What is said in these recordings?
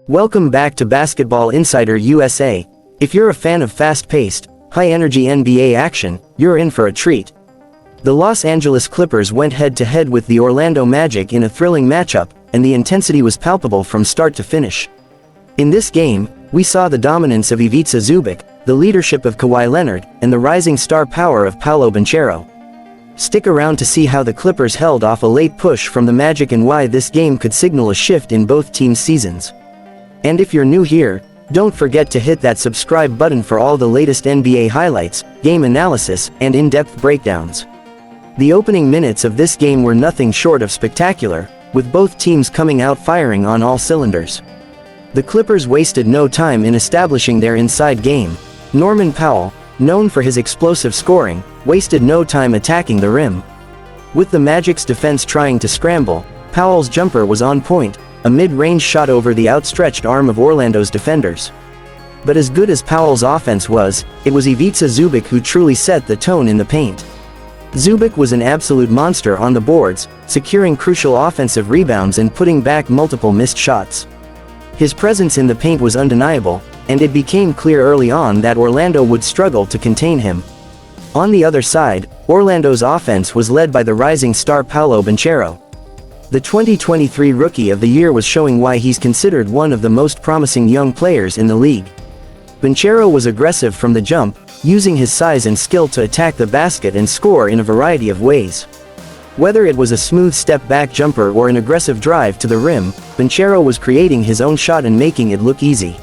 Welcome back to Basketball Insider USA. If you're a fan of fast-paced, high-energy NBA action, you're in for a treat. The Los Angeles Clippers went head-to-head with the Orlando Magic in a thrilling matchup, and the intensity was palpable from start to finish. In this game, we saw the dominance of Ivica Zubac, the leadership of Kawhi Leonard, and the rising star power of Paulo Banchero. Stick around to see how the Clippers held off a late push from the Magic and why this game could signal a shift in both teams' seasons. And if you're new here, don't forget to hit that subscribe button for all the latest NBA highlights, game analysis, and in-depth breakdowns. The opening minutes of this game were nothing short of spectacular, with both teams coming out firing on all cylinders. The Clippers wasted no time in establishing their inside game. Norman Powell, known for his explosive scoring, wasted no time attacking the rim. With the Magic's defense trying to scramble, Powell's jumper was on point, a mid-range shot over the outstretched arm of Orlando's defenders. But as good as Powell's offense was, it was Ivica Zubac who truly set the tone in the paint. Zubac was an absolute monster on the boards, securing crucial offensive rebounds and putting back multiple missed shots. His presence in the paint was undeniable, and it became clear early on that Orlando would struggle to contain him. On the other side, Orlando's offense was led by the rising star Paulo Banchero. The 2023 Rookie of the Year was showing why he's considered one of the most promising young players in the league. Banchero was aggressive from the jump, using his size and skill to attack the basket and score in a variety of ways. Whether it was a smooth step-back jumper or an aggressive drive to the rim, Banchero was creating his own shot and making it look easy.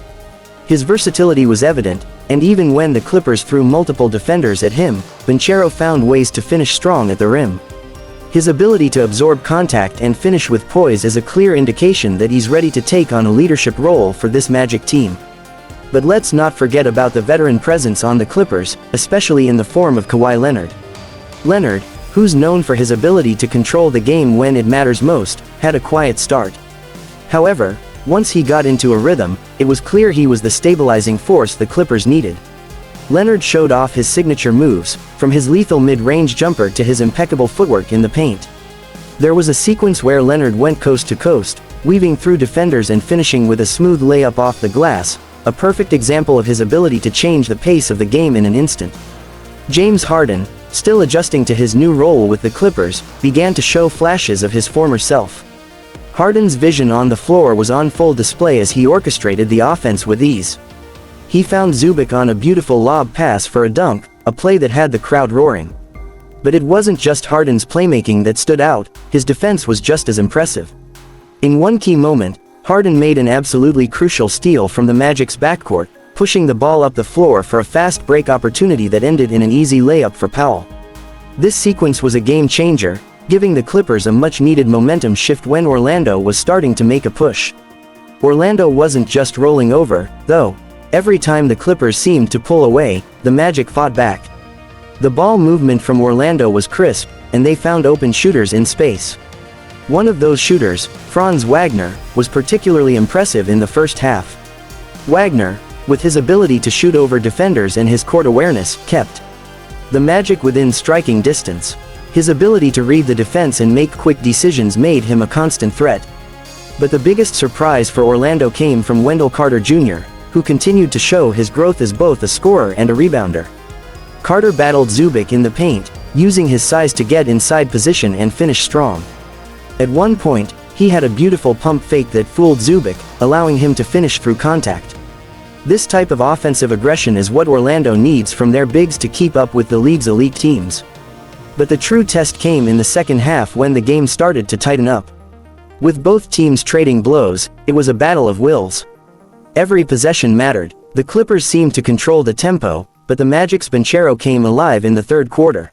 His versatility was evident, and even when the Clippers threw multiple defenders at him, Banchero found ways to finish strong at the rim. His ability to absorb contact and finish with poise is a clear indication that he's ready to take on a leadership role for this Magic team. But let's not forget about the veteran presence on the Clippers, especially in the form of Kawhi Leonard. Leonard, who's known for his ability to control the game when it matters most, had a quiet start. However, once he got into a rhythm, it was clear he was the stabilizing force the Clippers needed. Leonard showed off his signature moves, from his lethal mid-range jumper to his impeccable footwork in the paint. There was a sequence where Leonard went coast to coast, weaving through defenders and finishing with a smooth layup off the glass, a perfect example of his ability to change the pace of the game in an instant. James Harden, still adjusting to his new role with the Clippers, began to show flashes of his former self. Harden's vision on the floor was on full display as he orchestrated the offense with ease. He found Zubac on a beautiful lob pass for a dunk, a play that had the crowd roaring. But it wasn't just Harden's playmaking that stood out, his defense was just as impressive. In one key moment, Harden made an absolutely crucial steal from the Magic's backcourt, pushing the ball up the floor for a fast break opportunity that ended in an easy layup for Powell. This sequence was a game-changer, giving the Clippers a much-needed momentum shift when Orlando was starting to make a push. Orlando wasn't just rolling over, though. Every time the Clippers seemed to pull away, the Magic fought back. The ball movement from Orlando was crisp, and they found open shooters in space. One of those shooters, Franz Wagner, was particularly impressive in the first half. Wagner, with his ability to shoot over defenders and his court awareness, kept the Magic within striking distance. His ability to read the defense and make quick decisions made him a constant threat. But the biggest surprise for Orlando came from Wendell Carter Jr., who continued to show his growth as both a scorer and a rebounder. Carter battled Zubac in the paint, using his size to get inside position and finish strong. At one point, he had a beautiful pump fake that fooled Zubac, allowing him to finish through contact. This type of offensive aggression is what Orlando needs from their bigs to keep up with the league's elite teams. But the true test came in the second half when the game started to tighten up. With both teams trading blows, it was a battle of wills. Every possession mattered. The Clippers seemed to control the tempo, but the Magic's Banchero came alive in the third quarter.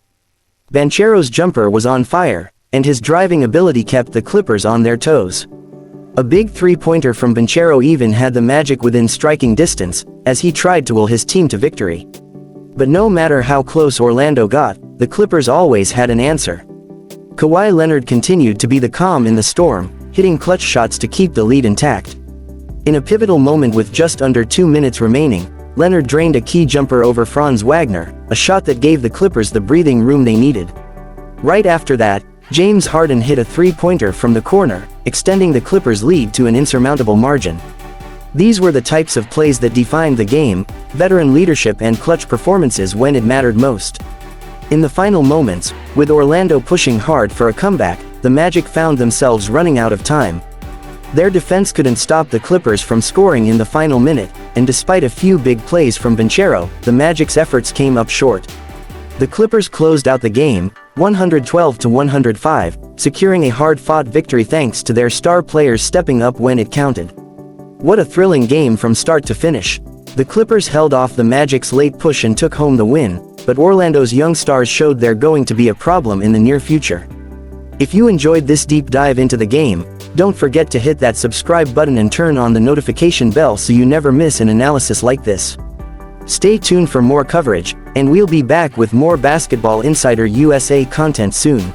Banchero's jumper was on fire, and his driving ability kept the Clippers on their toes. A big three-pointer from Banchero even had the Magic within striking distance, as he tried to will his team to victory. But no matter how close Orlando got, the Clippers always had an answer. Kawhi Leonard continued to be the calm in the storm, hitting clutch shots to keep the lead intact. In a pivotal moment with just under 2 minutes remaining, Leonard drained a key jumper over Franz Wagner, a shot that gave the Clippers the breathing room they needed. Right after that, James Harden hit a three-pointer from the corner, extending the Clippers' lead to an insurmountable margin. These were the types of plays that defined the game, veteran leadership and clutch performances when it mattered most. In the final moments, with Orlando pushing hard for a comeback, the Magic found themselves running out of time. Their defense couldn't stop the Clippers from scoring in the final minute, and despite a few big plays from Banchero, the Magic's efforts came up short. The Clippers closed out the game, 112-105, securing a hard-fought victory thanks to their star players stepping up when it counted. What a thrilling game from start to finish. The Clippers held off the Magic's late push and took home the win, but Orlando's young stars showed they're going to be a problem in the near future. If you enjoyed this deep dive into the game, don't forget to hit that subscribe button and turn on the notification bell so you never miss an analysis like this. Stay tuned for more coverage, and we'll be back with more Basketball Insider USA content soon.